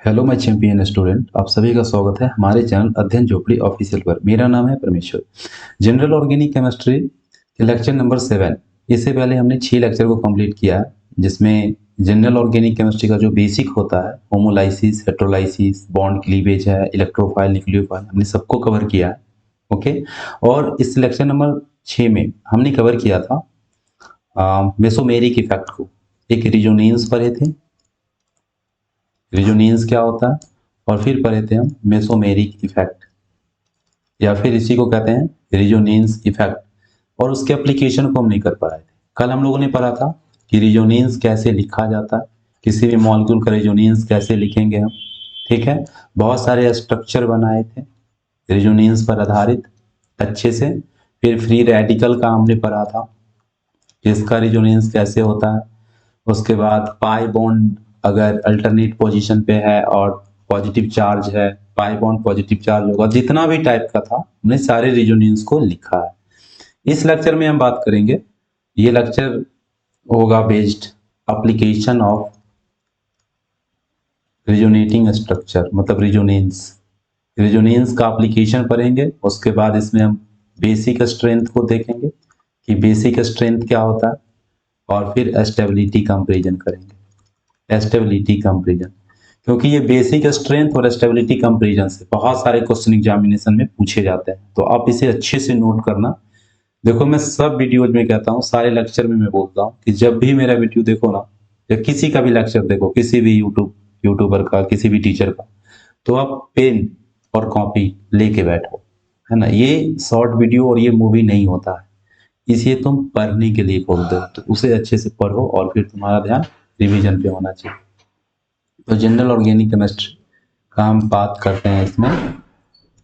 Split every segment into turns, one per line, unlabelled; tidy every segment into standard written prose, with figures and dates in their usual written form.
Hello my champion student, आप सभी का स्वागत है हमारे चैनल अध्ययन झोपड़ी ऑफिशियल पर। मेरा नाम है परमेश्वर। जनरल ऑर्गेनिक केमिस्ट्री के लेक्चर नंबर 7, इससे पहले हमने 6 लेक्चर को कंप्लीट किया है, जिसमें जनरल ऑर्गेनिक केमिस्ट्री का जो बेसिक होता है, होमोलाइसिस, हेट्रोलाइसिस, बॉन्ड क्लीवेज है, इलेक्ट्रोफाइल, न्यूक्लियोफाइल, हमने सबको कवर किया है। ओके। और इस लेक्चर नंबर 6 में हमने कवर किया था मेसोमेरिक इफेक्ट को। एक रिजोनेंस पढ़े थे, रिजोनेंस क्या होता है, और फिर पढ़े थे हम मेसोमेरिक इफेक्ट, या फिर इसी को कहते हैं रिजोनेंस इफेक्ट। और उसके एप्लीकेशन को हम नहीं कर पाए थे। कल हम लोगों ने पढ़ा था कि रिजोनेंस कैसे लिखा जाता है, किसी भी मॉलिक्यूल का रिजोनेंस कैसे लिखेंगे हम। ठीक है। बहुत सारे स्ट्रक्चर बनाए थे रिजोनेंस पर आधारित अच्छे से। फिर फ्री रेडिकल का हमने पढ़ा था, इसका रिजोनेंस कैसे होता है। उसके बाद पाई बॉन्ड अगर अल्टरनेट पोजीशन पे है और पॉजिटिव चार्ज है, पाई बॉन्ड पॉजिटिव चार्ज होगा, जितना भी टाइप का था हमने सारे रिजोनेंस को लिखा है। इस लेक्चर में हम बात करेंगे, ये लेक्चर होगा based application of resonating structure, मतलब रिजोनेंस। रिजोनेंस का एप्लीकेशन पढ़ेंगे। उसके बाद इसमें हम बेसिक स्ट्रेंथ को देखेंगे कि बेसिक स्ट्रेंथ क्या होता है, और फिर स्टेबिलिटी कंपेरिजन करेंगे। स्टेबिलिटी कंपेरिजन, क्योंकि ये बेसिक स्ट्रेंथ और स्टेबिलिटी कंपेरिजन से बहुत सारे क्वेश्चन एग्जामिनेशन में पूछे जाते हैं, तो आप इसे अच्छे से नोट करना। देखो, मैं सब वीडियोज में कहता हूँ, सारे लेक्चर में मैं बोलता हूँ कि जब भी मेरा वीडियो देखो ना, या किसी का भी लेक्चर देखो, किसी भी यूट्यूबर का, किसी भी टीचर का, तो आप पेन और कॉपी लेके बैठो, है ना। ये शॉर्ट वीडियो और ये मूवी नहीं होता है, इसे तुम पढ़ने के लिए खोलते हो, तो उसे अच्छे से पढ़ो और फिर तुम्हारा ध्यान रिवीजन पे होना चाहिए। तो जनरल ऑर्गेनिक केमिस्ट्री का हम बात करते हैं इसमें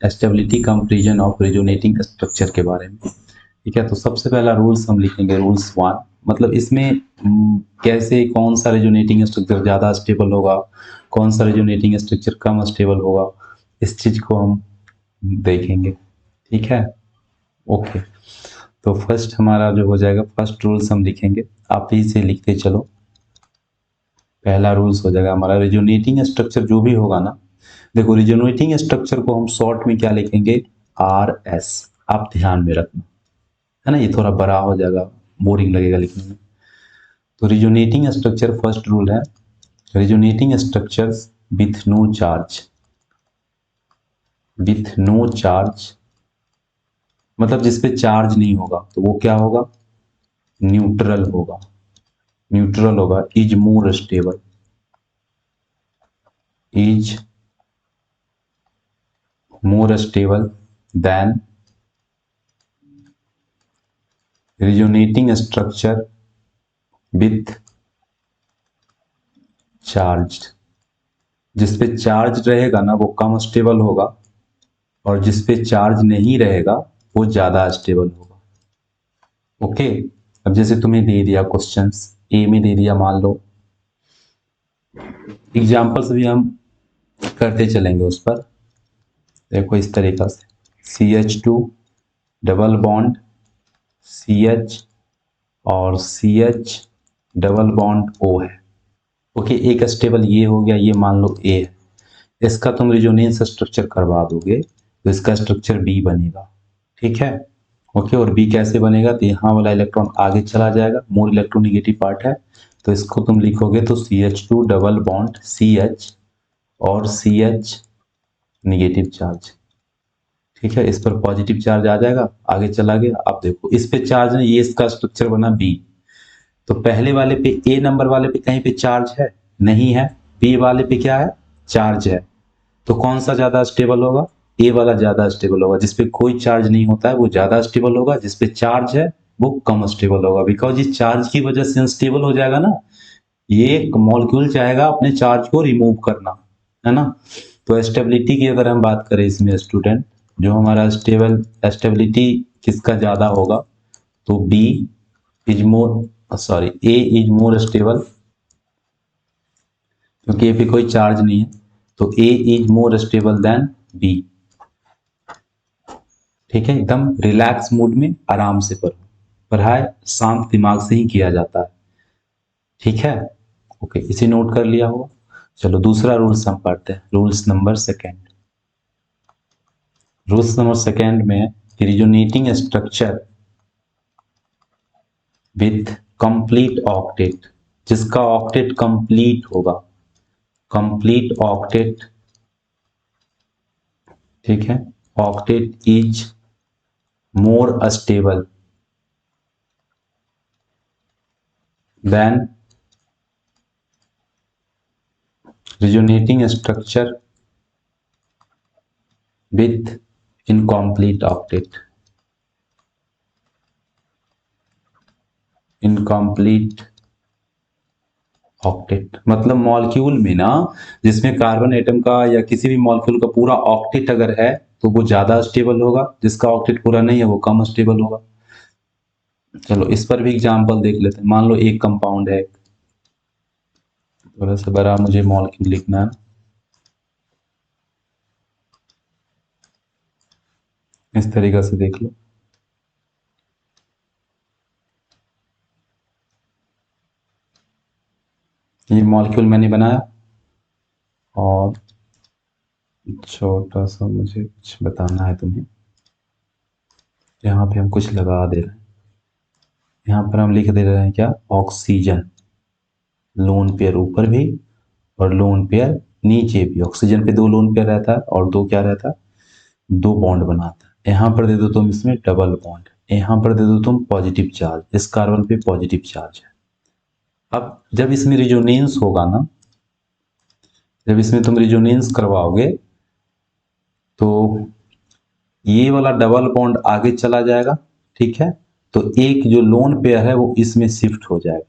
stability comparison of resonating structure के बारे में। ठीक है। तो सबसे पहला रूल्स हम लिखेंगे, रूल्स 1, मतलब इसमें कैसे कौन सा रिजोनेटिंग स्ट्रक्चर ज़्यादा स्टेबल होगा, कौन सा रिजोनेटिंग स्ट्रक्चर कम स्टेबल होगा, इस चीज़ को हम देखेंगे। ठीक है। ओके। तो फर्स्ट हमारा जो हो जाएगा, फर्स्ट रूल्स हम लिखेंगे, आप इसे लिखते चलो। पहला रूल्स हो जाएगा हमारा, रिजोनेटिंग स्ट्रक्चर जो भी होगा ना, देखो रिजोनेटिंग स्ट्रक्चर को हम शॉर्ट में क्या लिखेंगे, आर एस। आप ध्यान में रखना, है ना, ये थोड़ा बड़ा हो जाएगा, बोरिंग लगेगा लिखने में। तो रिजोनेटिंग स्ट्रक्चर फर्स्ट रूल है, resonating structures with no charge, with no charge मतलब जिसपे चार्ज नहीं होगा, तो वो क्या होगा, न्यूट्रल होगा। न्यूट्रल होगा, is more stable, is more stable than resonating structure with charged। जिसपे चार्ज रहेगा ना वो कम स्टेबल होगा, और जिसपे चार्ज नहीं रहेगा वो ज्यादा स्टेबल होगा। ओके। अब जैसे तुम्हें दे दिया क्वेश्चंस, ए में दे दिया, मान लो एग्जांपल्स भी हम करते चलेंगे उस पर। देखो इस तरीका से, CH2 डबल बॉन्ड CH और CH डबल बॉन्ड O है। ओके, एक स्टेबल ये हो गया, ये मान लो A है, इसका तुम रिजोनेंस स्ट्रक्चर करवा दोगे तो इसका स्ट्रक्चर B बनेगा। ठीक है। ओके, और B कैसे बनेगा, तो यहाँ वाला इलेक्ट्रॉन आगे चला जाएगा, मोर इलेक्ट्रोनिगेटिव पार्ट है, तो इसको तुम लिखोगे तो CH2 डबल बॉन्ड CH और CH निगेटिव चार्ज। ठीक है, इस पर पॉजिटिव चार्ज आ जाएगा, आगे चला गया। अब देखो इस पे चार्ज नहीं, ये इसका स्ट्रक्चर बना B, तो पहले वाले पे, ए नंबर वाले पे कहीं पे चार्ज है नहीं है, बी वाले पे क्या है, चार्ज है, तो कौन सा ज्यादा स्टेबल होगा, ए वाला ज्यादा स्टेबल होगा। जिसपे कोई चार्ज नहीं होता है वो ज्यादा स्टेबल होगा, जिसपे चार्ज है वो कम स्टेबल होगा, बिकॉज इस चार्ज की वजह से अनस्टेबल हो जाएगा ना, ये मॉलिक्यूल चाहेगा अपने चार्ज को रिमूव करना, है ना। तो स्टेबिलिटी की अगर हम बात करें इसमें स्टूडेंट, जो हमारा स्टेबिलिटी किसका ज्यादा होगा, तो B is more, sorry A is more stable, क्योंकि ए पे कोई चार्ज नहीं है, तो A is more stable than B. ठीक है, एकदम रिलैक्स मूड में आराम से पढ़ो, पढ़ाई शांत दिमाग से ही किया जाता है। ठीक है। ओके, इसे नोट कर लिया होगा। चलो दूसरा रूल्स हम पढ़ते हैं, rules number second. Rules number second में resonating structure with complete octet, जिसका ऑक्टेट कंप्लीट होगा, कंप्लीट ऑक्टेट, ठीक है, octet is more stable than resonating structure with incomplete octet, incomplete octet मतलब मॉलिक्यूल में ना, जिसमें कार्बन एटम का या किसी भी मॉलिक्यूल का पूरा ऑक्टेट अगर है तो वो ज्यादा स्टेबल होगा, जिसका ऑक्टेट पूरा नहीं है वो कम स्टेबल होगा। चलो इस पर भी एग्जांपल देख लेते हैं। मान लो एक कंपाउंड है, थोड़ा सा बड़ा मुझे मॉलिक्यूल लिखना है, इस तरीके से देख लो। ये मॉलिक्यूल मैंने बनाया और छोटा सा मुझे कुछ बताना है तुम्हें, यहाँ पे हम कुछ लगा दे रहे हैं, यहाँ पर हम लिख दे रहे हैं क्या, ऑक्सीजन, लोन पेयर ऊपर भी और लोन पेयर नीचे भी। ऑक्सीजन पे 2 लोन पेयर रहता है और 2 क्या रहता है, 2 बॉन्ड बनाता है। यहाँ पर दे दो तुम इसमें डबल बॉन्ड, यहाँ पर दे दो तुम पॉजिटिव चार्ज, इस कार्बन पे पॉजिटिव चार्ज है। अब जब इसमें रिजोनेंस होगा ना, जब इसमें तुम रिजोनेंस करवाओगे तो ये वाला डबल बॉन्ड आगे चला जाएगा, ठीक है, तो एक जो लोन पेयर है वो इसमें शिफ्ट हो जाएगा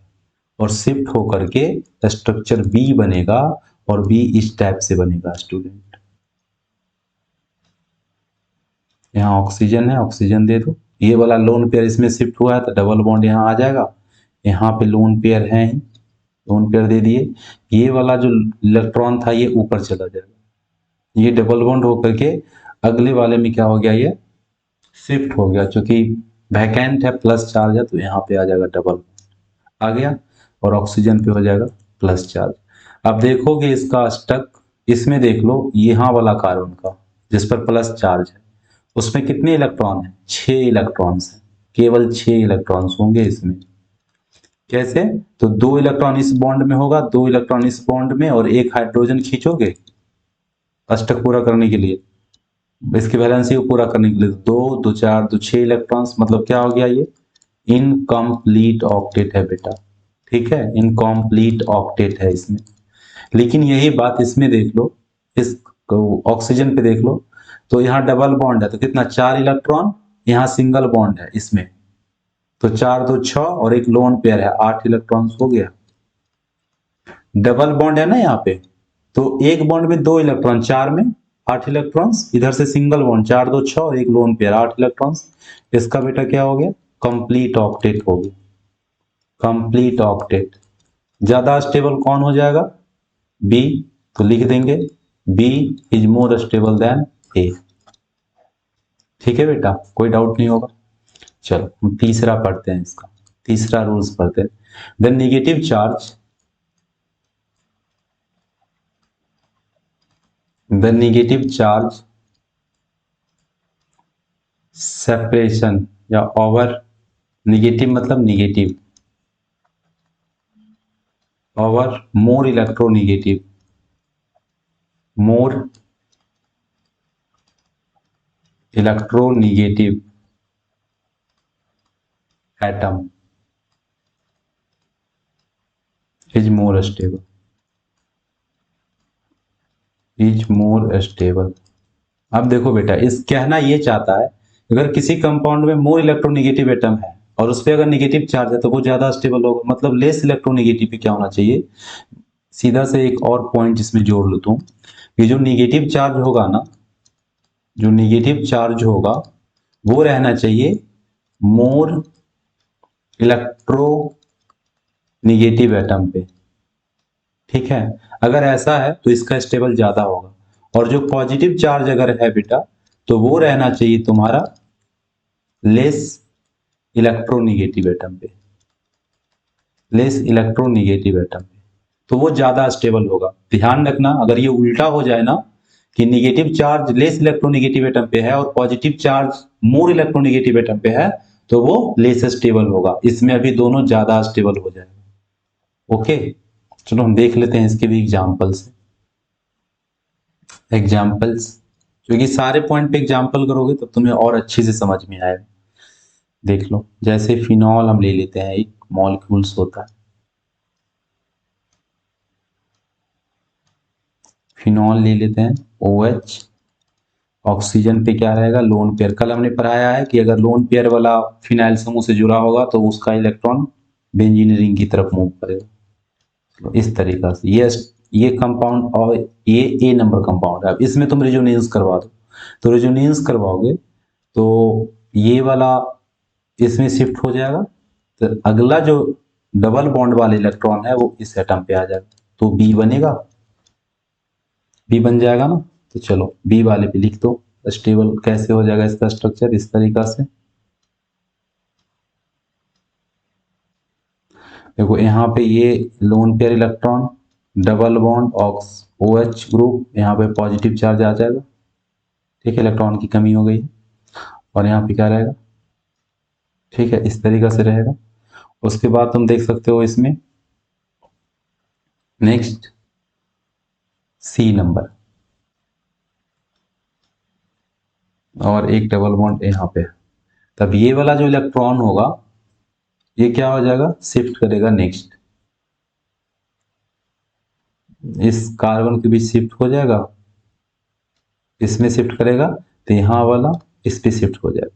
और शिफ्ट होकर के स्ट्रक्चर बी बनेगा और बी इस टाइप से बनेगा स्टूडेंट। यहाँ ऑक्सीजन है, ऑक्सीजन दे दो, ये वाला लोन पेयर इसमें शिफ्ट हुआ है तो डबल बॉन्ड यहाँ आ जाएगा, यहाँ पे लोन पेयर है ही, लोन पेयर दे दिए, ये वाला जो इलेक्ट्रॉन था ये ऊपर चला जाएगा, ये डबल बॉन्ड होकर के अगले वाले में क्या हो गया, ये शिफ्ट हो गया, क्योंकि वैकेंट है, प्लस चार्ज है, तो यहाँ पे आ जाएगा डबल आ गया और ऑक्सीजन पे हो जाएगा प्लस चार्ज। अब देखोगे इसका स्टक, इसमें देख लो यहाँ वाला कार्बन का जिस पर प्लस चार्ज है उसमें कितने इलेक्ट्रॉन है, 6 इलेक्ट्रॉन्स है, केवल 6 इलेक्ट्रॉन्स होंगे इसमें। कैसे, तो 2 इलेक्ट्रॉन इस बॉन्ड में होगा, 2 इलेक्ट्रॉन इस बॉन्ड में और एक हाइड्रोजन खींचोगे अष्टक पूरा करने के लिए, इसकी वैलेंसी को पूरा करने के लिए 2 2 4 2 6 इलेक्ट्रॉन्स, मतलब क्या हो गया, ये इनकम्प्लीट ऑक्टेट है बेटा, ठीक है, इनकम्प्लीट ऑक्टेट है इसमें। लेकिन यही बात इसमें देख लो, इस ऑक्सीजन पे देख लो, तो यहाँ डबल बॉन्ड है तो कितना, 4 इलेक्ट्रॉन, यहाँ सिंगल बॉन्ड है इसमें, तो 4 2 6 और एक लोन पेयर है, 8 इलेक्ट्रॉन्स हो गया। डबल बॉन्ड है ना यहाँ पे, तो एक बॉन्ड में 2 इलेक्ट्रॉन, 4 में 8 इलेक्ट्रॉन्स, इधर से सिंगल बॉन्ड 4 2 6 और एक लोन पेयर 8 इलेक्ट्रॉन्स, इसका बेटा क्या हो गया, कंप्लीट ऑक्टेट हो गया, कंप्लीट ऑक्टेट। ज्यादा स्टेबल कौन हो जाएगा, बी, तो लिख देंगे B is more stable than A, ठीक है बेटा, कोई डाउट नहीं होगा। चलो हम तीसरा पढ़ते हैं, इसका तीसरा रूल्स पढ़ते हैं। The negative charge, the negative charge separation या ओवर, नेगेटिव मतलब negative, over more electronegative, more electronegative atom is more stable, is more stable. अब देखो बेटा, इस कहना ये चाहता है अगर किसी कंपाउंड में मोर इलेक्ट्रोनेगेटिव एटम है और उस पर अगर नेगेटिव चार्ज है तो वो ज्यादा स्टेबल होगा, मतलब लेस इलेक्ट्रोनेगेटिव पे क्या होना चाहिए। सीधा से एक और पॉइंट इसमें जोड़ लो तुम, ये जो नेगेटिव चार्ज होगा ना, जो नेगेटिव चार्ज होगा वो रहना चाहिए मोर इलेक्ट्रो नेगेटिव एटम पे, ठीक है, अगर ऐसा है तो इसका स्टेबल ज्यादा होगा। और जो पॉजिटिव चार्ज अगर है बेटा तो वो रहना चाहिए तुम्हारा लेस इलेक्ट्रोनेगेटिव एटम पे, लेस इलेक्ट्रोनेगेटिव एटम पे, तो वो ज़्यादा स्टेबल होगा। ध्यान रखना, अगर ये उल्टा हो जाए ना कि negative charge less electronegative atom पे है और positive charge more electronegative atom पे है, तो वो लेस स्टेबल होगा। इसमें अभी दोनों ज़्यादा स्टेबल हो जाएगा। ओके, चलो हम देख लेते हैं इसके भी एग्जाम्पल्स। एग्जाम्पल्स, क्योंकि सारे पॉइंट पे एग्जाम्पल करोगे तब तुम्हें और अच्छे से समझ में आएगा। देख लो, जैसे फिनॉल हम ले लेते हैं, एक मॉलिक्यूल्स होता है फिनॉल ले लेते हैं OH। ऑक्सीजन पे क्या रहेगा, लोन पेयर। कल हमने पढ़ाया है कि अगर लोन पेयर वाला फिनाइल समूह से जुड़ा होगा तो उसका इलेक्ट्रॉन बेंजीन रिंग की तरफ मूव करेगा। तो इस तरीका से ये कंपाउंड और ये ए नंबर कंपाउंड है। अब इसमें तुम रेजोनेंस करवा दो, तो रेजोनेंस करवाओगे तो ये वाला इसमें शिफ्ट हो जाएगा, तो अगला जो डबल बॉन्ड वाला इलेक्ट्रॉन है वो इस एटम पे आ जाएगा, तो बी बनेगा, बी बन जाएगा ना। तो चलो बी वाले पे लिख दो। स्टेबल कैसे हो जाएगा इसका स्ट्रक्चर, इस तरीका से। देखो यहाँ पे ये lone pair electron, double bond ऑक्स OH ग्रुप, यहाँ पे पॉजिटिव चार्ज आ जाएगा। ठीक है, इलेक्ट्रॉन की कमी हो गई और यहाँ पे क्या रहेगा, ठीक है, इस तरीका से रहेगा। उसके बाद तुम देख सकते हो इसमें नेक्स्ट सी नंबर और एक डबल बॉन्ड यहाँ पे। तब ये वाला जो इलेक्ट्रॉन होगा ये क्या हो जाएगा, शिफ्ट करेगा नेक्स्ट, इस कार्बन के बीच शिफ्ट हो जाएगा, इसमें शिफ्ट करेगा, तो यहाँ वाला इस पे शिफ्ट हो जाएगा।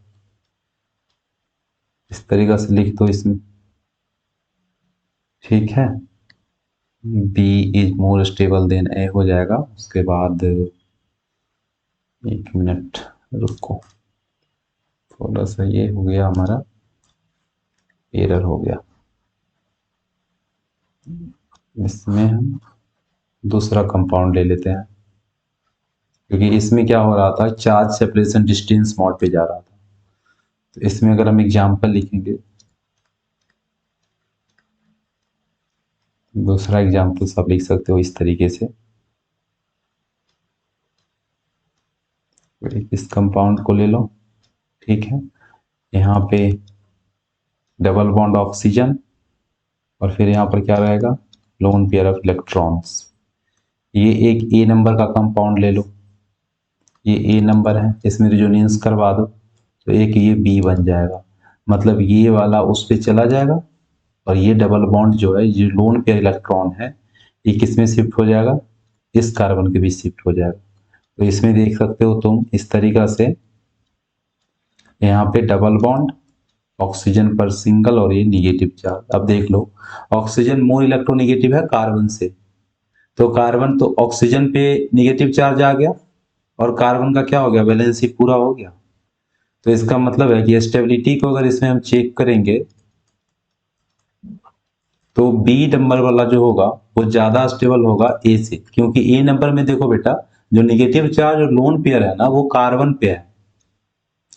इस तरीका से लिख दो इसमें। ठीक है, B is more stable than A हो जाएगा। उसके बाद 1 मिनट रुको, थोड़ा सा ये हो गया, हमारा एरर हो गया। इसमें हम दूसरा कंपाउंड ले लेते हैं, क्योंकि इसमें क्या हो रहा था, चार्ज सेपरेशन डिस्टेंस मोड पे जा रहा था। तो इसमें अगर हम एग्जाम्पल लिखेंगे, दूसरा एग्जाम्पल सब लिख सकते हो इस तरीके से। इस कंपाउंड को ले लो, ठीक है, यहाँ पे डबल बॉन्ड ऑक्सीजन और फिर यहाँ पर क्या रहेगा, लोन पेयर ऑफ इलेक्ट्रॉन्स। ये एक ए नंबर का कंपाउंड ले लो, ये ए नंबर है, इसमें रेजोनेंस करवा दो तो एक ये बी बन जाएगा। मतलब ये वाला उस पर चला जाएगा और ये डबल बॉन्ड जो है, ये लोन पेयर इलेक्ट्रॉन है, ये किसमें शिफ्ट हो जाएगा, इस कार्बन के बीच शिफ्ट हो जाएगा। तो इसमें देख सकते हो तुम इस तरीका से, यहाँ पे डबल बॉन्ड ऑक्सीजन पर सिंगल और ये निगेटिव चार्ज। अब देख लो, ऑक्सीजन मोर इलेक्ट्रोनेगेटिव है कार्बन से, तो कार्बन तो ऑक्सीजन पे निगेटिव चार्ज आ गया और कार्बन का क्या हो गया, वैलेंसी पूरा हो गया। तो इसका मतलब है कि स्टेबिलिटी को अगर इसमें हम चेक करेंगे तो बी नंबर वाला जो होगा वो ज्यादा स्टेबल होगा ए से, क्योंकि ए नंबर में देखो बेटा, जो निगेटिव चार्ज और लोन पेयर है ना वो कार्बन पे है,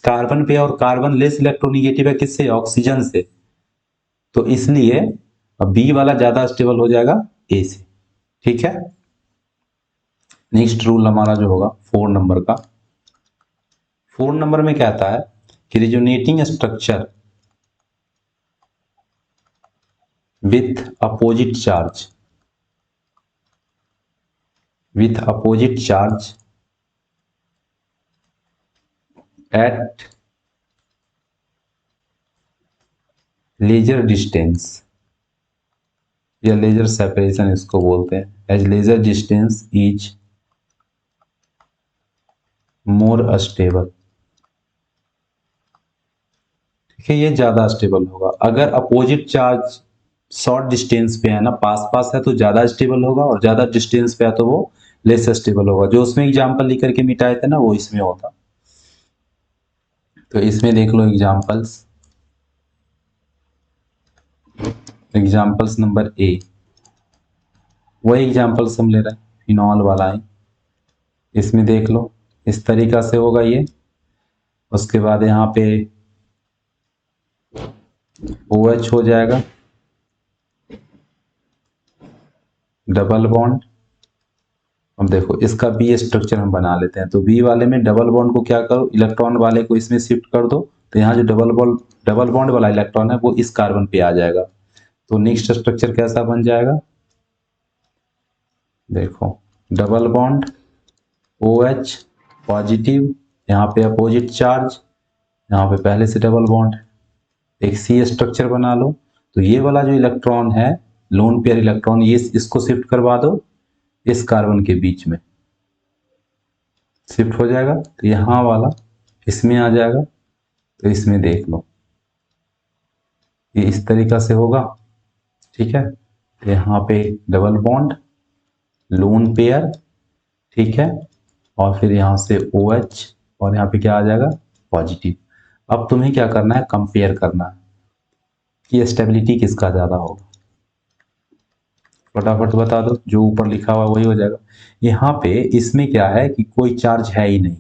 कार्बन पे, और कार्बन लेस इलेक्ट्रोनेगेटिव है किससे, ऑक्सीजन से। तो इसलिए अब बी वाला ज्यादा स्टेबल हो जाएगा ए से। ठीक है, नेक्स्ट रूल हमारा जो होगा 4 नंबर का। 4 नंबर में क्या आता है कि resonating structure with opposite charge, with opposite charge at larger distance या लेजर सेपरेशन इसको बोलते हैं, as larger distance is more stable. ठीक है, ये ज्यादा स्टेबल होगा। अगर अपोजिट चार्ज शॉर्ट डिस्टेंस पे है ना, पास पास है, तो ज्यादा स्टेबल होगा, और ज्यादा डिस्टेंस पे है तो वो लेस स्टेबल होगा। जो उसमें एग्जांपल लिख करके मिटाए थे ना, वो इसमें होता। तो इसमें देख लो एग्जांपल्स, एग्जांपल्स नंबर ए, वही एग्जांपल्स हम ले रहे हैं, फिनॉल वाला है। इसमें देख लो इस तरीका से होगा ये। उसके बाद यहाँ पे OH हो जाएगा, डबल बॉन्ड। अब देखो इसका बी स्ट्रक्चर हम बना लेते हैं, तो बी वाले में डबल बॉन्ड को क्या करो, इलेक्ट्रॉन वाले को इसमें शिफ्ट कर दो, तो यहाँ जो डबल बॉन्ड वाला इलेक्ट्रॉन है वो इस कार्बन पे आ जाएगा। तो नेक्स्ट स्ट्रक्चर कैसा बन जाएगा, देखो डबल बॉन्ड OH पॉजिटिव, यहाँ पे अपोजिट चार्ज, यहाँ पे पहले से डबल बॉन्ड, एक सी स्ट्रक्चर बना लो। तो ये वाला जो इलेक्ट्रॉन है, लोन पेयर इलेक्ट्रॉन, ये इसको शिफ्ट करवा दो इस कार्बन के बीच में, शिफ्ट हो जाएगा, तो यहाँ वाला इसमें आ जाएगा। तो इसमें देख लो ये इस तरीका से होगा, ठीक है। तो यहाँ पे डबल बॉन्ड, लोन पेयर, ठीक है, और फिर यहाँ से OH, और यहाँ पे क्या आ जाएगा, पॉजिटिव। अब तुम्हें क्या करना है, कंपेयर करना है कि स्टेबिलिटी किसका ज़्यादा होगा। फटाफट बता दो, जो ऊपर लिखा हुआ वही हो जाएगा। यहाँ पे इसमें क्या है कि कोई चार्ज है ही नहीं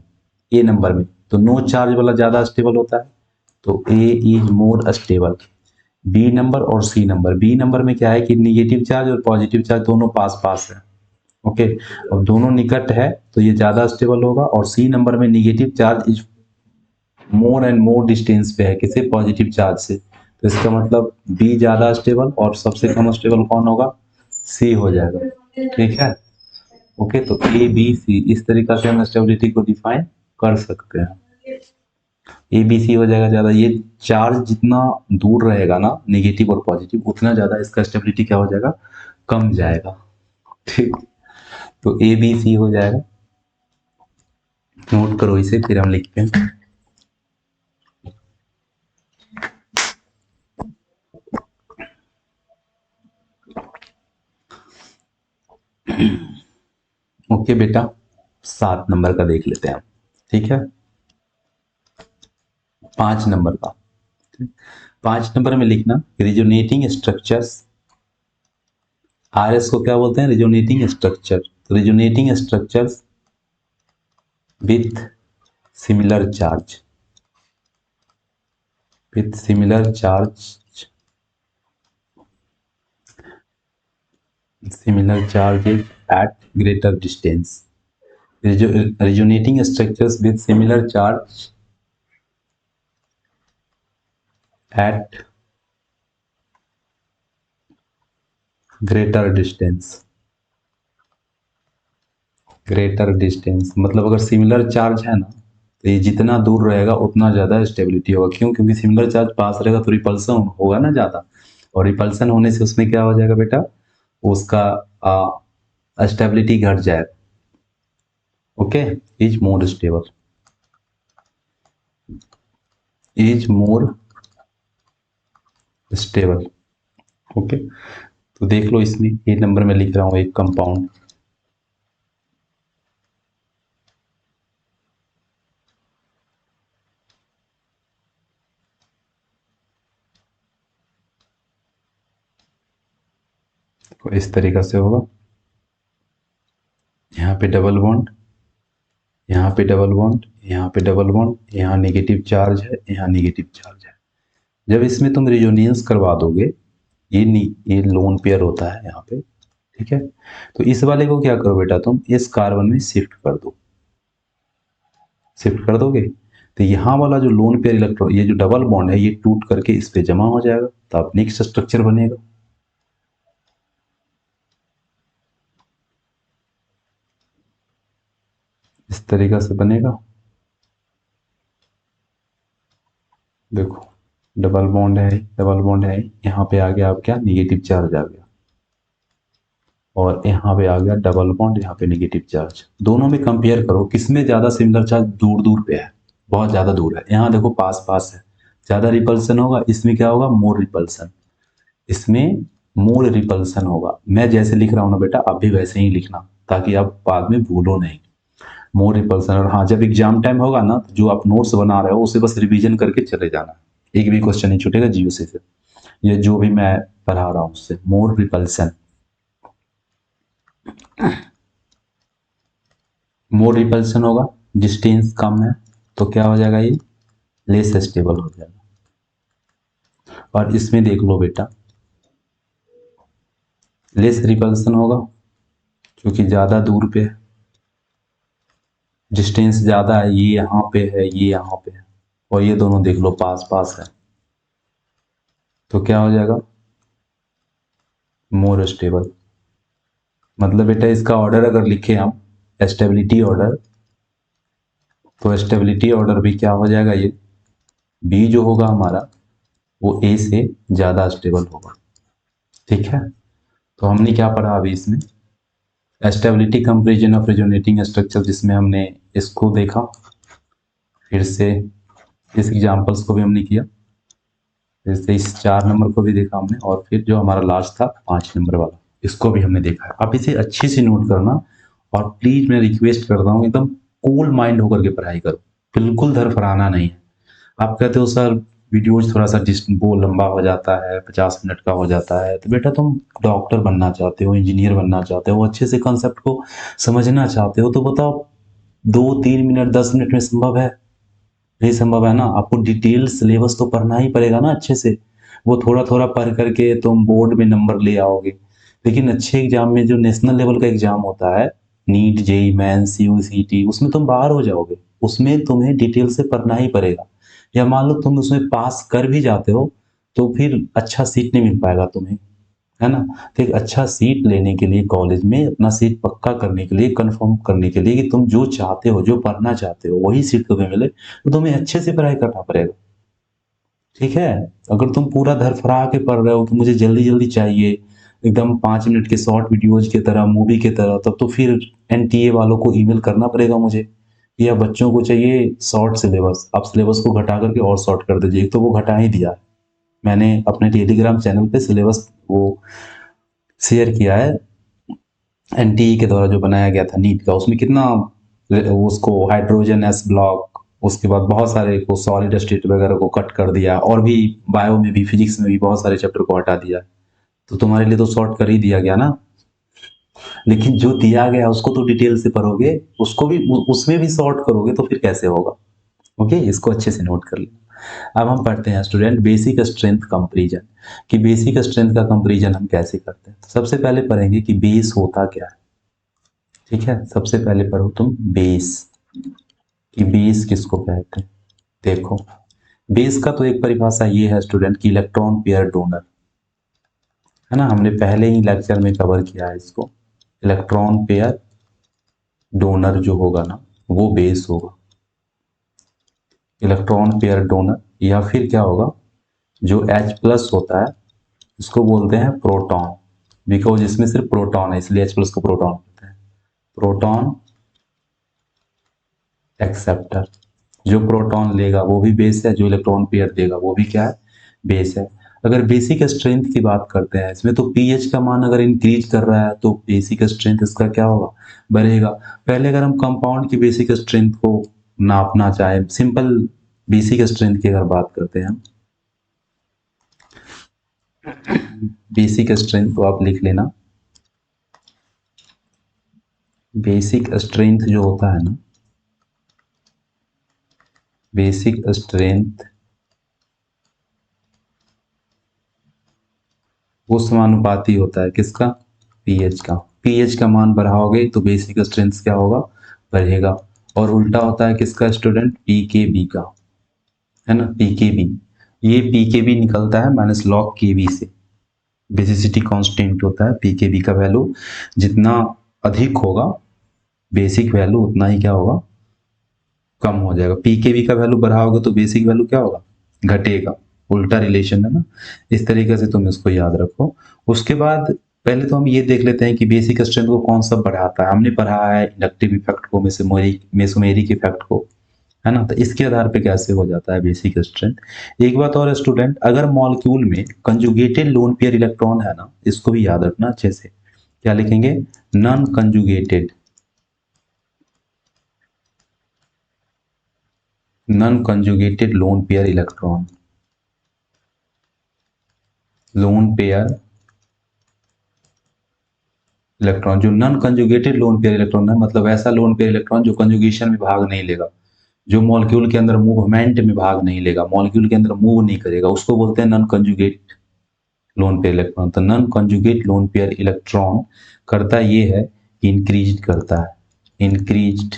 ए नंबर में, तो नो चार्ज वाला ज़्यादा स्टेबल होता है, तो A is more stable. B number और सी नंबर, बी नंबर में क्या है कि निगेटिव चार्ज और पॉजिटिव चार्ज दोनों पास पास है, ओके, और दोनों निकट है तो ये ज़्यादा स्टेबल होगा। और सी नंबर में negative charge is more and more distance पे है, किसी पॉजिटिव चार्ज से, तो इसका मतलब बी ज़्यादा स्टेबल, और सबसे कम स्टेबल कौन होगा, सी हो जाएगा, ठीक है। ओके, तो ए बी सी इस तरीका से हम स्टेबिलिटी को डिफाइन कर सकते हैं। ए बी सी हो जाएगा ज़्यादा, ये चार्ज जितना दूर रहेगा ना नेगेटिव और पॉजिटिव, उतना ज़्यादा इसका स्टेबिलिटी क्या हो जाएगा, कम जाएगा, ठीक। तो ए बी सी हो जाएगा, नोट करो इसे, फिर हम लिखते हैं। ओके बेटा, 7 नंबर का देख लेते हैं हम, ठीक है। 5 नंबर का, 5 नंबर में लिखना रिजोनेटिंग स्ट्रक्चर्स, RS को क्या बोलते हैं, रिजोनेटिंग स्ट्रक्चर। तो resonating structures with similar charge, with similar charge, similar charges at greater distance. Resonating structures with similar charge at greater distance. greater distance मतलब अगर सिमिलर चार्ज है ना, तो ये जितना दूर रहेगा उतना ज़्यादा स्टेबिलिटी होगा। क्यों, क्योंकि सिमिलर चार्ज पास रहेगा तो रिपल्सन होगा ना ज़्यादा, और रिपल्सन होने से उसमें क्या हो जाएगा बेटा, उसका स्टेबिलिटी घट जाएगा, okay. Is more stable, is more stable, okay. तो देख लो इसमें ए नंबर में लिख रहा हूं एक कंपाउंड, तो इस तरीका से होगा, यहाँ पे डबल बॉन्ड, यहाँ पे डबल बॉन्ड, यहाँ पे डबल बॉन्ड, यहाँ नेगेटिव चार्ज है, यहाँ नेगेटिव चार्ज है। जब इसमें तुम रिजोनेंस करवा दोगे, ये लोन पेयर होता है यहाँ पे, ठीक है। तो इस वाले को क्या करो बेटा, तुम इस कार्बन में शिफ्ट कर दो, शिफ्ट कर दोगे, तो यहाँ वाला जो लोन पेयर इलेक्ट्रॉन, ये जो डबल बॉन्ड है, ये टूट करके इस पे जमा हो जाएगा, तो अब नेक्स्ट स्ट्रक्चर बनेगा। इस तरीका से बनेगा, देखो डबल बॉन्ड है, डबल बॉन्ड है, यहाँ पे आ गया अब क्या, निगेटिव चार्ज आ गया, और यहाँ पे आ गया डबल बॉन्ड, यहाँ पे नेगेटिव चार्ज। दोनों में कंपेयर करो किसमें ज़्यादा सिमिलर चार्ज दूर दूर पे है, बहुत ज़्यादा दूर है, यहाँ देखो पास पास है, ज़्यादा रिपल्सन होगा, इसमें क्या होगा, मोर रिपल्सन, इसमें मोर रिपल्सन होगा। मैं जैसे लिख रहा हूँ ना बेटा, आप भी वैसे ही लिखना, ताकि आप बाद में भूलो नहीं, मोर रिपल्सन। और हाँ, जब एग्जाम टाइम होगा ना, तो जो आप नोट्स बना रहे हो उसे बस रिवीजन करके चले जाना, एक भी क्वेश्चन नहीं छूटेगा जीओसी से, ये जो भी मैं पढ़ा रहा हूँ उससे। मोर रिपल्सन, मोर रिपल्सन होगा, डिस्टेंस कम है, तो क्या हो जाएगा, ये लेस स्टेबल हो जाएगा। और इसमें देख लो बेटा, लेस रिपल्सन होगा क्योंकि ज़्यादा दूर पे है, डिस्टेंस ज़्यादा है, ये यहाँ पे है, ये यहाँ पे है, और ये दोनों देख लो पास पास है, तो क्या हो जाएगा, मोर स्टेबल। मतलब बेटा इसका ऑर्डर अगर लिखे हम स्टेबिलिटी ऑर्डर, तो स्टेबिलिटी ऑर्डर भी क्या हो जाएगा, ये बी जो होगा हमारा वो ए से ज़्यादा स्टेबल होगा। ठीक है, तो हमने क्या पढ़ा अभी इसमें, stability comparison of resonating structure, जिसमें हमने इसको देखा, फिर से इस एग्जांपल्स को भी हमने किया, फिर से इस 4 नंबर को भी देखा हमने, और फिर जो हमारा लास्ट था 5 नंबर वाला, इसको भी हमने देखा है। आप इसे अच्छे से नोट करना, और प्लीज मैं रिक्वेस्ट करता हूँ एकदम कूल माइंड होकर के पढ़ाई करो, बिल्कुल धरफराना नहीं है। आप कहते हो सर वीडियोज थोड़ा सा वो लंबा हो जाता है, 50 मिनट का हो जाता है, तो बेटा तुम डॉक्टर बनना चाहते हो, इंजीनियर बनना चाहते हो, अच्छे से कॉन्सेप्ट को समझना चाहते हो, तो बताओ 2-3 मिनट 10 मिनट में संभव है? नहीं संभव है ना। आपको डिटेल सिलेबस तो पढ़ना ही पड़ेगा ना अच्छे से। वो थोड़ा थोड़ा पढ़ करके तुम बोर्ड में नंबर ले आओगे, लेकिन अच्छे एग्जाम में जो नेशनल लेवल का एग्जाम होता है, नीट, जेई मेंस, यूसीटी, उसमें तुम बाहर हो जाओगे, उसमें तुम्हें डिटेल से पढ़ना ही पड़ेगा। या मान लो तुम उसमें पास कर भी जाते हो, तो फिर अच्छा सीट नहीं मिल पाएगा तुम्हें, है ना। तो एक अच्छा सीट लेने के लिए कॉलेज में, अपना सीट पक्का करने के लिए, कंफर्म करने के लिए कि तुम जो चाहते हो, जो पढ़ना चाहते हो, वही सीट तुम्हें मिले, तो तुम्हें अच्छे से पढ़ाई करना पड़ेगा। ठीक है, अगर तुम पूरा धरफरा के पढ़ रहे हो कि मुझे जल्दी जल्दी चाहिए, एकदम 5 मिनट के शॉर्ट वीडियोज की तरह, मूवी की तरह, तब तो फिर एनटीए वालों को ईमेल करना पड़ेगा मुझे, या बच्चों को चाहिए शॉर्ट सिलेबस, आप सिलेबस को घटा करके और शॉर्ट कर दीजिए। एक तो वो घटा ही दिया है, मैंने अपने टेलीग्राम चैनल पे सिलेबस वो शेयर किया है, एनटीई के द्वारा जो बनाया गया था नीट का, उसमें कितना उसको हाइड्रोजन एस ब्लॉक, उसके बाद बहुत सारे को सॉलिड स्टेट वगैरह को कट कर दिया, और भी बायो में भी, फिजिक्स में भी बहुत सारे चैप्टर को हटा दिया। तो तुम्हारे लिए तो शॉर्ट कर ही दिया गया ना, लेकिन जो दिया गया उसको तो डिटेल से पढ़ोगे, उसको भी उसमें भी शॉर्ट करोगे, तो फिर कैसे होगा। ओके, इसको अच्छे से नोट कर लेना। अब हम पढ़ते हैं स्टूडेंट बेसिक स्ट्रेंथ कंपेरिजन, कि बेसिक स्ट्रेंथ का कंपेरिजन हम कैसे करते हैं। तो सबसे पहले पढ़ेंगे कि बेस होता क्या है। ठीक है, सबसे पहले पढ़ो तुम बेस, कि बेस किसको कहते हैं। देखो, बेस का तो एक परिभाषा ये है स्टूडेंट कि इलेक्ट्रॉन पेयर डोनर, है ना, हमने पहले ही लेक्चर में कवर किया है इसको। इलेक्ट्रॉन पेयर डोनर जो होगा ना, वो बेस होगा, इलेक्ट्रॉन पेयर डोनर। या फिर क्या होगा, जो H प्लस होता है उसको बोलते हैं प्रोटॉन, बिकॉज इसमें सिर्फ प्रोटॉन है, इसलिए H प्लस को प्रोटॉन कहते हैं। प्रोटॉन एक्सेप्टर, जो प्रोटॉन लेगा वो भी बेस है, जो इलेक्ट्रॉन पेयर देगा वो भी क्या है, बेस है। अगर बेसिक स्ट्रेंथ की बात करते हैं इसमें, तो पीएच का मान अगर इंक्रीज कर रहा है तो बेसिक स्ट्रेंथ इसका क्या होगा, बढ़ेगा। पहले अगर हम कंपाउंड की बेसिक स्ट्रेंथ को नापना चाहे, सिंपल बेसिक स्ट्रेंथ की अगर बात करते हैं, बेसिक स्ट्रेंथ को आप लिख लेना, बेसिक स्ट्रेंथ जो होता है ना, बेसिक स्ट्रेंथ वो समानुपाती होता है किसका, पीएच का। पीएच का मान बढ़ाओगे तो बेसिक स्ट्रेंथ क्या होगा, बढ़ेगा। और उल्टा होता है किसका स्टूडेंट, पीकेबी का, है ना, पीकेबी। ये पीकेबी निकलता है माइनस लॉग केबी से, बेसिसिटी कांस्टेंट होता है पीकेबी का वैल्यू, जितना अधिक होगा बेसिक वैल्यू, उतना ही क्या होगा, कम हो जाएगा। पीकेबी का वैल्यू बढ़ाओगे तो बेसिक वैल्यू क्या होगा, घटेगा। उल्टा रिलेशन है ना, इस तरीके से तुम इसको याद रखो। उसके बाद पहले तो हम ये देख लेते हैं कि बेसिक स्ट्रेंथ को कौन सा बढ़ाता है। हमने पढ़ा है इंडक्टिव इफेक्ट को, मेसोमेरिक इफेक्ट को, है ना। तो इसके आधार पे कैसे हो जाता है बेसिक स्ट्रेंथ। एक बात और स्टूडेंट, अगर मॉलिक्यूल में कंजुगेटेड लोन पेयर इलेक्ट्रॉन है ना, इसको भी याद रखना अच्छे से, क्या लिखेंगे, non conjugated, non conjugated lone pair electron, lone pair electron, जो non conjugated lone pair electron है, मतलब ऐसा लोन पेयर इलेक्ट्रॉन जो कंजुगेशन में भाग नहीं लेगा, जो मॉलिक्यूल के अंदर मूवमेंट में भाग नहीं लेगा, मॉलिक्यूल के अंदर मूव नहीं करेगा, उसको बोलते हैं non conjugate lone pair electron. तो non conjugate lone pair electron करता ये है इंक्रीज करता है, इंक्रीज्ड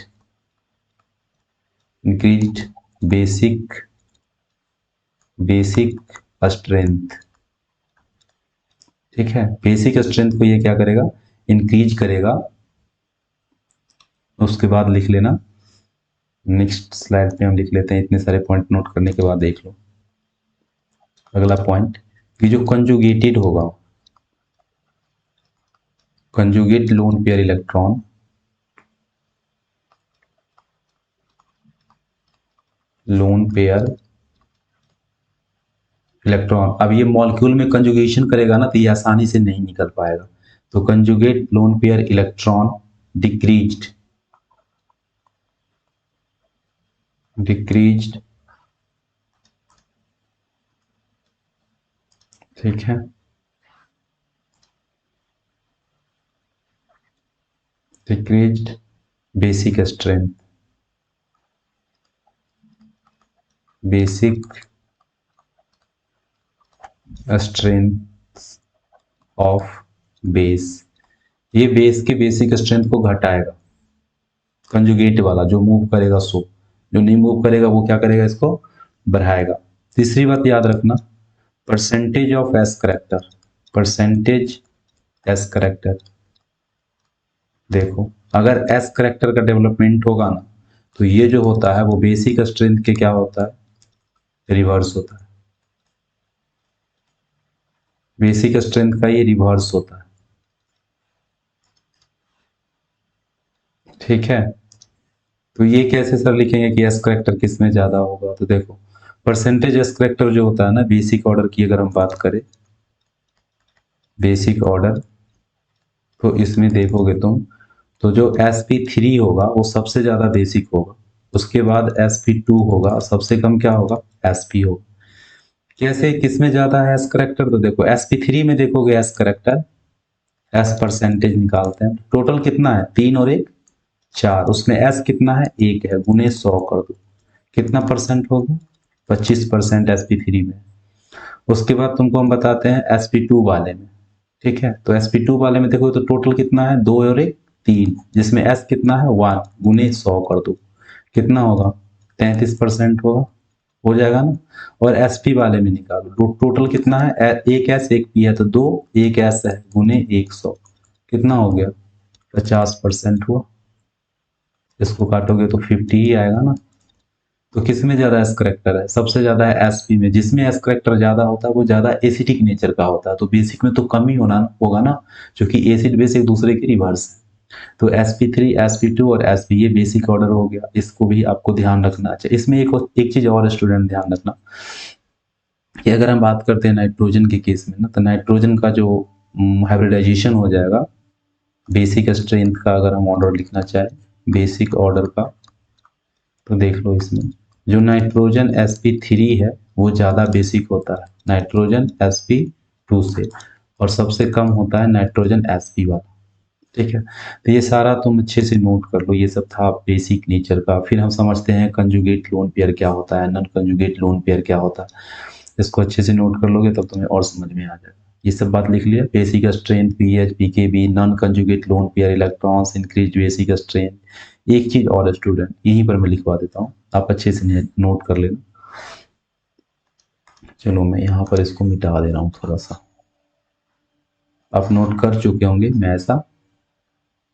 बेसिक स्ट्रेंथ। ठीक है, बेसिक स्ट्रेंथ को ये क्या करेगा, इंक्रीज करेगा। उसके बाद लिख लेना, नेक्स्ट स्लाइड पे हम लिख लेते हैं, इतने सारे पॉइंट नोट करने के बाद देख लो अगला पॉइंट कि जो कंजुगेटेड होगा, conjugate lone pair electron, lone pair electron, अब ये मॉलिक्यूल में कंजुगेशन करेगा ना तो ये आसानी से नहीं निकल पाएगा। तो conjugate lone pair electron decreased ठीक है, decreased basic strength, of base, ये बेस के बेसिक स्ट्रेंथ को घटाएगा, कंजुगेट वाला जो मूव करेगा सो, जो नहीं मूव करेगा वो क्या करेगा, इसको बढ़ाएगा। तीसरी बात याद रखना, percentage of S character, percentage S character, देखो अगर एस करेक्टर का डेवलपमेंट होगा ना तो ये जो होता है वो बेसिक स्ट्रेंथ के क्या होता है, रिवर्स होता है, बेसिक स्ट्रेंथ का ये रिवर्स होता है। ठीक है, तो ये कैसे सर लिखेंगे कि एस करेक्टर किस में ज़्यादा होगा, तो देखो परसेंटेज एस करेक्टर जो होता है ना, बेसिक ऑर्डर की अगर हम बात करें, बेसिक ऑर्डर, तो इसमें देखोगे तुम तो जो sp3 होगा वो सबसे ज़्यादा बेसिक होगा, उसके बाद sp2 होगा, सबसे कम क्या होगा, sp होगा। कैसे किस में ज़्यादा है एस करेक्टर, तो देखो sp3 में देखोगे एस करेक्टर, एस परसेंटेज निकालते हैं, टोटल कितना है 3 और 1 4, उसमें एस कितना है 1 है, गुने 100 कर दो, कितना परसेंट होगा 25% sp3 में। उसके बाद तुमको हम बताते हैं sp2 वाले में। ठीक है, तो sp2 वाले में देखो तो टोटल कितना है 2 और 1 3, जिसमें s कितना है 1, गुने 100 कर दो, कितना होगा 33% होगा, हो जाएगा ना। और sp वाले में निकालो, तो टोटल कितना है, एक s एक p है तो 2, एक s है गुने 100, कितना हो गया 50% हुआ, इसको काटोगे तो 50 ही आएगा ना। तो किस में ज्यादा एस करेक्टर है, सबसे ज्यादा है एसपी में, जिसमें एस करेक्टर ज्यादा होता है वो ज्यादा एसिडिक नेचर का होता है, तो बेसिक में तो कम ही होगा ना, क्योंकि एसिड बेस एक दूसरे के रिवर्स है। तो sp3 sp2 और sp ये बेसिक ऑर्डर हो गया, इसको भी आपको ध्यान रखना चाहिए। इसमें एक चीज और स्टूडेंट ध्यान रखना कि अगर हम बात करते हैं नाइट्रोजन के केस में ना, तो नाइट्रोजन का जो हाइब्रिडाइजेशन हो जाएगा, बेसिक स्ट्रेंथ का अगर हम ऑर्डर लिखना चाहें, बेसिक ऑर्डर का, तो देख लो इसमें जो नाइट्रोजन sp3 है वो ज़्यादा बेसिक होता है नाइट्रोजन sp2 से, और सबसे कम होता है नाइट्रोजन sp वाला। ठीक है, तो ये सारा तुम अच्छे से नोट कर लो, ये सब था बेसिक नेचर का। फिर हम समझते हैं कंजुगेट लोन पेयर क्या होता है, नॉन कंजुगेट लोन पेयर क्या होता है, इसको अच्छे से नोट कर लोगे तब तुम्हें और समझ में आ जाएगा। ये सब बात लिख लिया, basic strength pH pKb, non conjugate lone pair electrons, increase basic strength. एक चीज और स्टूडेंट यहीं पर मैं लिखवा देता हूँ, आप अच्छे से नोट कर लेना। चलो मैं यहाँ पर इसको मिटा दे रहा हूँ थोड़ा सा, आप नोट कर चुके होंगे, मैं ऐसा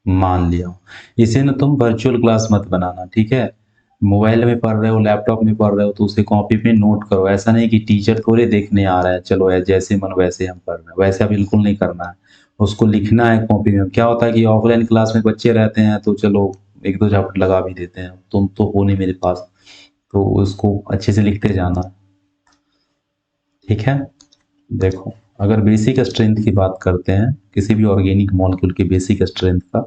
मान लिया हूँ। इसे ना तुम वर्चुअल क्लास मत बनाना, ठीक है, मोबाइल में पढ़ रहे हो लैपटॉप में पढ़ रहे हो तो उसे कॉपी पे नोट करो, ऐसा नहीं कि टीचर थोड़े देखने आ रहा है, चलो जैसे मन वैसे हम पढ़ रहे हैं, वैसा बिल्कुल नहीं करना है, उसको लिखना है कॉपी में। क्या होता है कि ऑफलाइन क्लास में बच्चे रहते हैं तो चलो एक दो झापट लगा भी देते हैं, तुम तो हो नहीं मेरे पास, तो उसको अच्छे से लिखते जाना। ठीक है, देखो अगर बेसिक स्ट्रेंथ की बात करते हैं किसी भी ऑर्गेनिक मॉलिक्यूल के बेसिक स्ट्रेंथ का,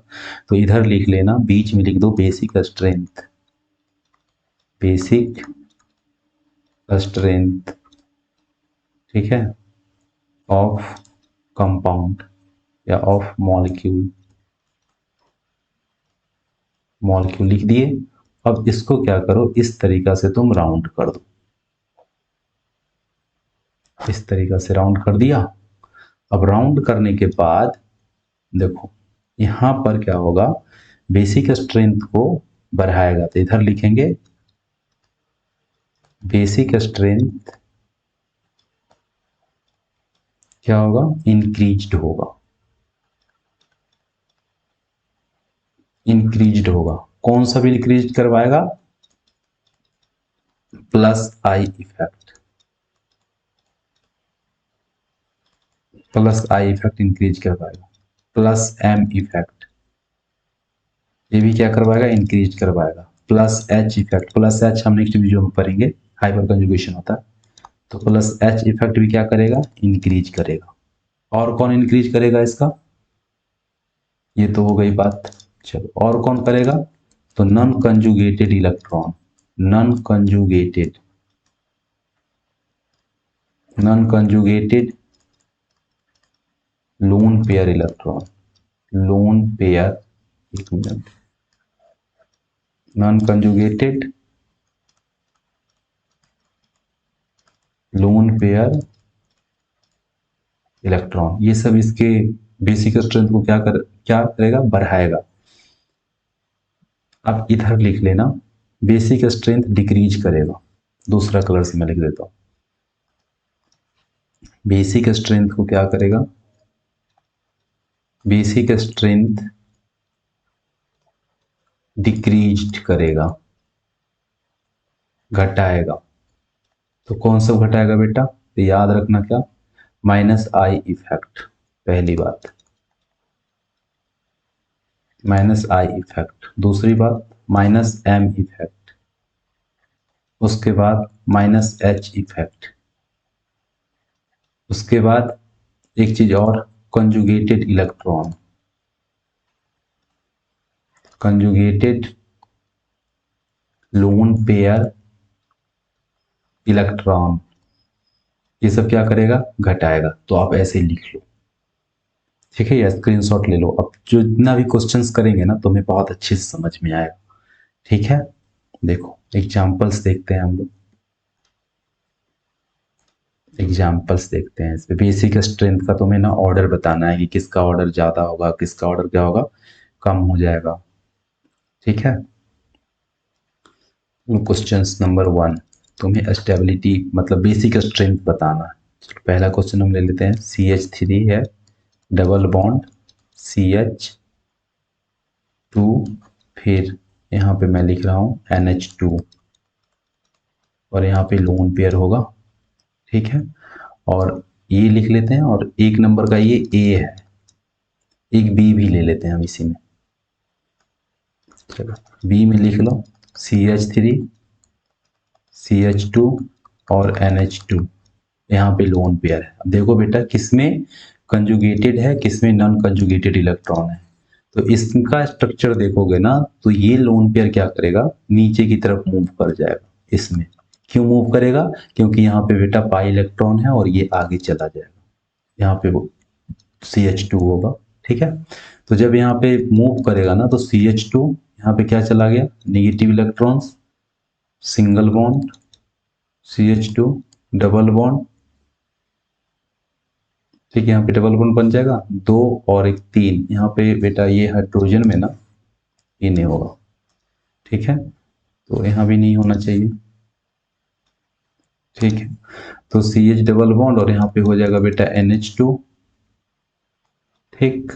तो इधर लिख लेना, बीच में लिख दो बेसिक स्ट्रेंथ, बेसिक स्ट्रेंथ, ठीक है, ऑफ कंपाउंड या ऑफ मॉलिक्यूल, मॉलिक्यूल लिख दिए। अब इसको क्या करो, इस तरीका से तुम राउंड कर दो, इस तरीका से राउंड कर दिया। अब राउंड करने के बाद देखो यहां पर क्या होगा, बेसिक स्ट्रेंथ को बढ़ाएगा, तो इधर लिखेंगे बेसिक स्ट्रेंथ क्या होगा, इंक्रीज्ड होगा, इंक्रीज्ड होगा। कौन सा भी इंक्रीज करवाएगा, plus I effect, plus I effect increase करवाएगा, प्लस एम इफेक्ट, ये भी क्या करवाएगा, इंक्रीज करवाएगा, plus H effect, plus H हम नेक्स्ट वीडियो में पढ़ेंगे, हाइपर कंजुगेशन होता है, तो प्लस एच इफेक्ट भी क्या करेगा, इंक्रीज करेगा। और कौन इंक्रीज करेगा इसका, ये तो हो गई बात। चलो और कौन करेगा, तो non conjugated electron, non conjugated, non conjugated lone pair electron, lone pair, एक minute, non conjugated lone pair electron, ये सब इसके बेसिक स्ट्रेंथ को क्या करेगा, बढ़ाएगा। अब इधर लिख लेना बेसिक स्ट्रेंथ डिक्रीज करेगा, दूसरा कलर से मैं लिख देता हूं, बेसिक स्ट्रेंथ को क्या करेगा, बेसिक स्ट्रेंथ डिक्रीज करेगा, घटाएगा। तो कौन सा घटाएगा बेटा, तो याद रखना क्या, माइनस आई इफेक्ट, पहली बात माइनस आई इफेक्ट, दूसरी बात माइनस एम इफेक्ट, उसके बाद माइनस एच इफेक्ट, उसके बाद एक चीज और, conjugated electron, conjugated lone pair electron, ये सब क्या करेगा, घटाएगा। तो आप ऐसे लिख लो, ठीक है, या स्क्रीनशॉट ले लो। अब जो इतना भी क्वेश्चंस करेंगे ना तुम्हें बहुत अच्छे से समझ में आएगा, ठीक है। देखो एग्जांपल्स देखते हैं हम लोग, एग्जांपल्स देखते हैं। इसमें बेसिक स्ट्रेंथ का तुम्हें ना ऑर्डर बताना है कि किसका ऑर्डर ज़्यादा होगा, किसका ऑर्डर क्या होगा, कम हो जाएगा, ठीक है। क्वेश्चंस नंबर 1, तुम्हें स्टेबिलिटी मतलब बेसिक स्ट्रेंथ बताना है। चलो पहला क्वेश्चन हम ले लेते हैं, CH3 है, डबल बॉन्ड CH2, फिर यहाँ पे मैं लिख रहा हूँ NH2, और यहाँ पे लोन पेयर होगा, ठीक है। और ये लिख लेते हैं, और एक नंबर का ये A है, एक B भी ले लेते हैं हम इसी में। चलो B में लिख लो CH3, CH2 और NH2, यहाँ पे लोन पेयर है। अब देखो बेटा किसमें कंजुगेटेड है, किसमें नॉन कंजुगेटेड इलेक्ट्रॉन है। तो इसका स्ट्रक्चर देखोगे ना, तो ये लोन पेयर क्या करेगा, नीचे की तरफ मूव कर जाएगा। इसमें क्यों मूव करेगा, क्योंकि यहाँ पे बेटा पाई इलेक्ट्रॉन है और ये आगे चला जाएगा, यहाँ पे वो CH2 होगा, ठीक है। तो जब यहाँ पे मूव करेगा ना, तो CH2 यहाँ पे क्या चला गया, negative electrons, single bond CH2, double bond, ठीक है, यहाँ पे डबल बॉन्ड बन जाएगा, 2 और एक 3, यहाँ पे बेटा ये हाइड्रोजन में ना ये नहीं होगा, ठीक है, तो यहाँ भी नहीं होना चाहिए, ठीक है। तो CH डबल बॉन्ड और यहाँ पे हो जाएगा बेटा NH2, ठीक।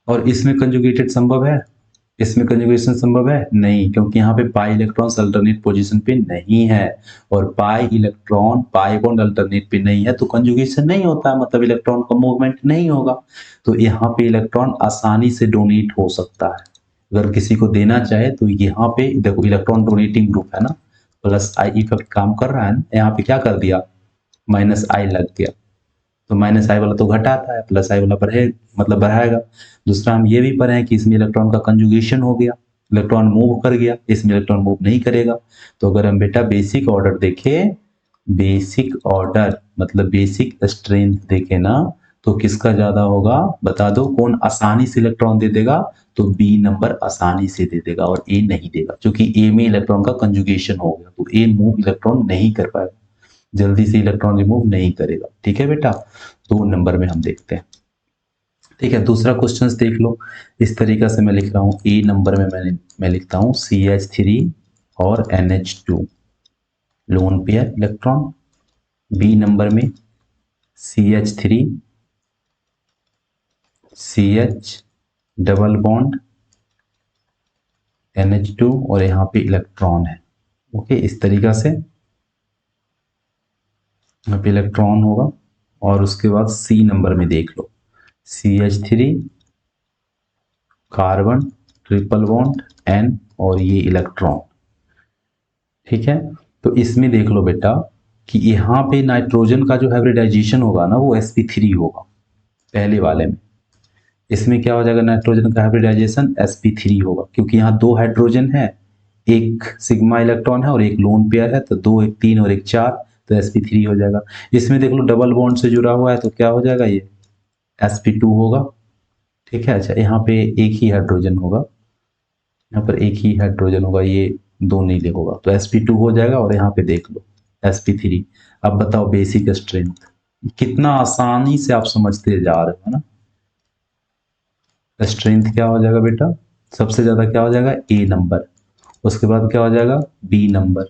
और इसमें कंजुगेटेड संभव है, इसमें कंजुगेशन संभव है नहीं, क्योंकि यहाँ पे पाई इलेक्ट्रॉन्स अल्टरनेट पोजीशन पे नहीं है, और pi electron pi bond alternate पे नहीं है, तो कंजुगेशन नहीं होता, मतलब इलेक्ट्रॉन का मूवमेंट नहीं होगा। तो यहाँ पे इलेक्ट्रॉन आसानी से डोनेट हो सकता है, अगर किसी को देना चाहे तो यहाँ पे देखो इलेक्ट्रॉन डोनेटिंग ग्रुप है ना, प्लस आई इफेक्ट काम कर रहा है ना, यहाँ पे क्या कर दिया, माइनस आई लग गया, तो माइनस आई वाला तो घटाता है, प्लस आई वाला बढ़े मतलब बढ़ाएगा। दूसरा हम ये भी पढ़े हैं कि इसमें इलेक्ट्रॉन का कंजुगेशन हो गया, इलेक्ट्रॉन मूव कर गया, इसमें इलेक्ट्रॉन मूव नहीं करेगा। तो अगर हम बेटा बेसिक ऑर्डर देखें, बेसिक ऑर्डर मतलब बेसिक स्ट्रेंथ देखें ना, तो किसका ज्यादा होगा बता दो, कौन आसानी से इलेक्ट्रॉन दे देगा, तो बी नंबर आसानी से दे देगा और ए नहीं देगा, क्योंकि ए में इलेक्ट्रॉन का कंजुगेशन हो गया, तो ए मूव इलेक्ट्रॉन नहीं कर पाएगा, जल्दी से इलेक्ट्रॉन रिमूव नहीं करेगा, ठीक है बेटा। 2 नंबर में हम देखते हैं, ठीक है, दूसरा क्वेश्चन देख लो। इस तरीका से मैं लिख रहा हूँ, ए नंबर में मैं लिखता हूँ CH3 और NH2 lone pair electron, B number में CH3 CH double bond NH2 और यहाँ पे इलेक्ट्रॉन है। ओके, इस तरीका से यहाँ पे इलेक्ट्रॉन होगा। और उसके बाद सी नंबर में देख लो, CH3 carbon triple bond N और ये इलेक्ट्रॉन। ठीक है, तो इसमें देख लो बेटा कि यहाँ पे नाइट्रोजन का जो हाइब्रिडाइजेशन होगा ना वो sp3 होगा पहले वाले में। इसमें क्या हो जाएगा, नाइट्रोजन का हाइब्रिडाइजेशन sp3 होगा, क्योंकि यहाँ दो हाइड्रोजन है, एक सिग्मा इलेक्ट्रॉन है और एक लोन पेयर है, तो दो एक तीन और एक चार, तो sp3 हो जाएगा। इसमें देख लो डबल बॉन्ड से जुड़ा हुआ है, तो क्या हो जाएगा, ये sp2 होगा। ठीक है, अच्छा यहाँ पे एक ही हाइड्रोजन होगा, यहाँ पर एक ही हाइड्रोजन होगा, ये दो नहीं होगा, तो sp2 हो जाएगा। और यहाँ पे देख लो sp3। अब बताओ बेसिक स्ट्रेंथ, कितना आसानी से आप समझते जा रहे हो, है ना। स्ट्रेंथ क्या हो जाएगा बेटा, सबसे ज्यादा क्या हो जाएगा, ए नंबर, उसके बाद क्या हो जाएगा, बी नंबर,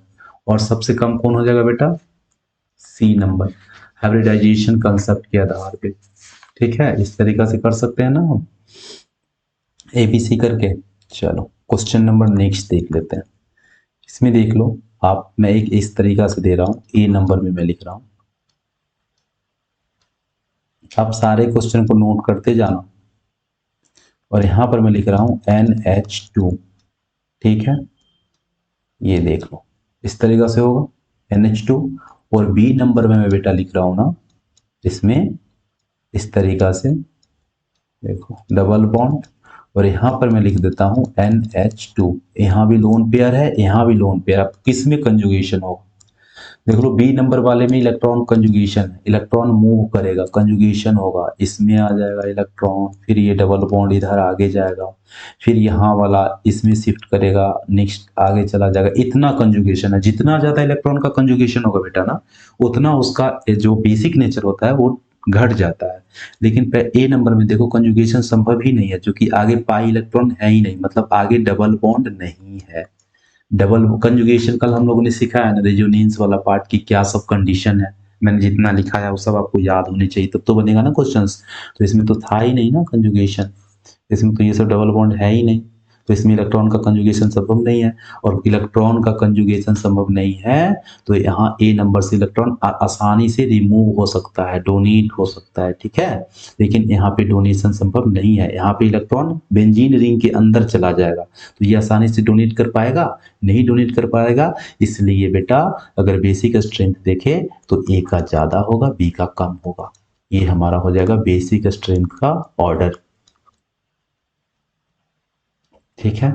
और सबसे कम कौन हो जाएगा बेटा, सी नंबर, हाइब्रिडाइजेशन कंसेप्ट के आधार पे। ठीक है, इस तरीका से कर सकते हैं ना हम ABC करके। चलो क्वेश्चन नंबर नेक्स्ट देख लेते हैं। इसमें देख लो आप, मैं एक इस तरीका से दे रहा हूं, ए नंबर में मैं लिख रहा हूं, आप सारे क्वेश्चन को नोट करते जाना। और यहां पर मैं लिख रहा हूं NH2। ठीक है, ये देख लो इस तरीका से होगा NH2। और बी नंबर में मैं बेटा लिख रहा हूं ना, इसमें इस तरीका से देखो डबल बॉन्ड, और यहां पर मैं लिख देता हूं NH2। यहां भी लोन पेयर है, यहां भी लोन पेयर, अब किस में कंजुगेशन होगा, देख लो बी नंबर वाले में इलेक्ट्रॉन कंजुगेशन है, इलेक्ट्रॉन मूव करेगा, कंजुगेशन होगा, इसमें आ जाएगा इलेक्ट्रॉन, फिर ये डबल बॉन्ड इधर आगे जाएगा, फिर यहाँ वाला इसमें शिफ्ट करेगा, नेक्स्ट आगे चला जाएगा, इतना कंजुगेशन है। जितना ज्यादा इलेक्ट्रॉन का कंजुगेशन होगा बेटा ना, उतना उसका जो बेसिक नेचर होता है वो घट जाता है। लेकिन ए नंबर में देखो कंजुगेशन संभव ही नहीं है, क्योंकि आगे पाई इलेक्ट्रॉन है ही नहीं, मतलब आगे डबल बॉन्ड नहीं है। डबल कंजुगेशन कल हम लोगों ने सीखा है ना, रेजोनेंस वाला पार्ट की क्या सब कंडीशन है, मैंने जितना लिखा है वो सब आपको याद होने चाहिए, तब तो बनेगा ना क्वेश्चंस। तो इसमें तो था ही नहीं ना कंजुगेशन, इसमें तो ये सब डबल बॉन्ड है ही नहीं, तो इसमें इलेक्ट्रॉन का कंजुगेशन संभव नहीं है। और इलेक्ट्रॉन का कंजुगेशन संभव नहीं है, तो यहाँ ए नंबर से इलेक्ट्रॉन आसानी से रिमूव हो सकता है, डोनेट हो सकता है। ठीक है, लेकिन यहाँ पे डोनेशन संभव नहीं है, यहाँ पे इलेक्ट्रॉन बेंजीन रिंग के अंदर चला जाएगा, तो ये आसानी से डोनेट कर पाएगा, नहीं डोनेट कर पाएगा। इसलिए बेटा अगर बेसिक स्ट्रेंथ देखे तो ए का ज्यादा होगा, बी का कम होगा। ये हमारा हो जाएगा बेसिक स्ट्रेंथ का ऑर्डर। ठीक है,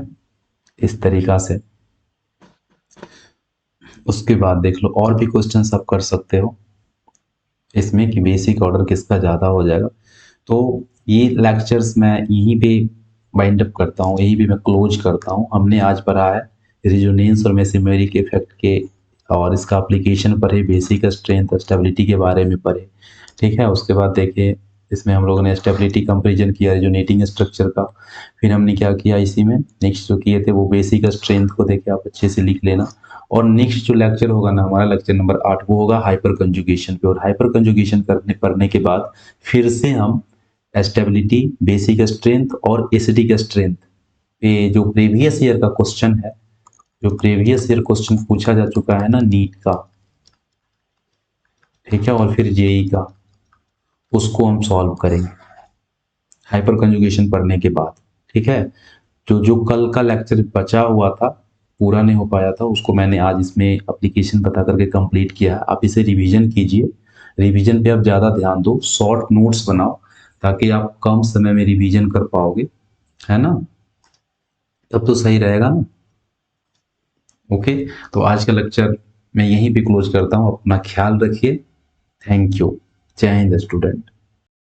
इस तरीका से। उसके बाद देख लो और भी क्वेश्चन आप कर सकते हो इसमें कि बेसिक ऑर्डर किसका ज़्यादा हो जाएगा। तो ये लेक्चर्स मैं यहीं पे वाइंड अप करता हूँ, यहीं पे मैं क्लोज करता हूँ। हमने आज पढ़ा है रेजोनेंस और मेसेमेरिक इफेक्ट के, और इसका एप्लीकेशन पढ़े, बेसिक स्ट्रेंथ स्टेबिलिटी के बारे में पढ़े। ठीक है, उसके बाद देखिए इसमें हम लोगों ने स्टेबिलिटी कंपेरिजन किया रेजोनेटिंग स्ट्रक्चर का। फिर हमने क्या किया इसी में, नेक्स्ट जो किए थे वो बेसिक स्ट्रेंथ को देखे, आप अच्छे से लिख लेना। और नेक्स्ट जो लेक्चर होगा ना हमारा, लेक्चर नंबर 8, वो होगा हाइपर कंजुगेशन पे। और हाइपर कंजुगेशन पढ़ने के बाद फिर से हम स्टेबिलिटी, बेसिक स्ट्रेंथ और एसिडिक स्ट्रेंथ पे जो प्रीवियस ईयर का क्वेश्चन है, जो प्रीवियस ईयर क्वेश्चन पूछा जा चुका है ना नीट का, ठीक है, और फिर जेई का, उसको हम सॉल्व करेंगे हाइपर कंजुगेशन पढ़ने के बाद। ठीक है, जो जो कल का लेक्चर बचा हुआ था, पूरा नहीं हो पाया था, उसको मैंने आज इसमें एप्लीकेशन बता करके कंप्लीट किया है। आप इसे रिवीजन कीजिए, रिवीजन पे आप ज़्यादा ध्यान दो, शॉर्ट नोट्स बनाओ, ताकि आप कम समय में रिवीजन कर पाओगे, है ना, तब तो सही रहेगा ना। ओके, तो आज का लेक्चर मैं यहीं पे क्लोज करता हूँ। अपना ख्याल रखिए। Thank you. जय हिंद स्टूडेंट।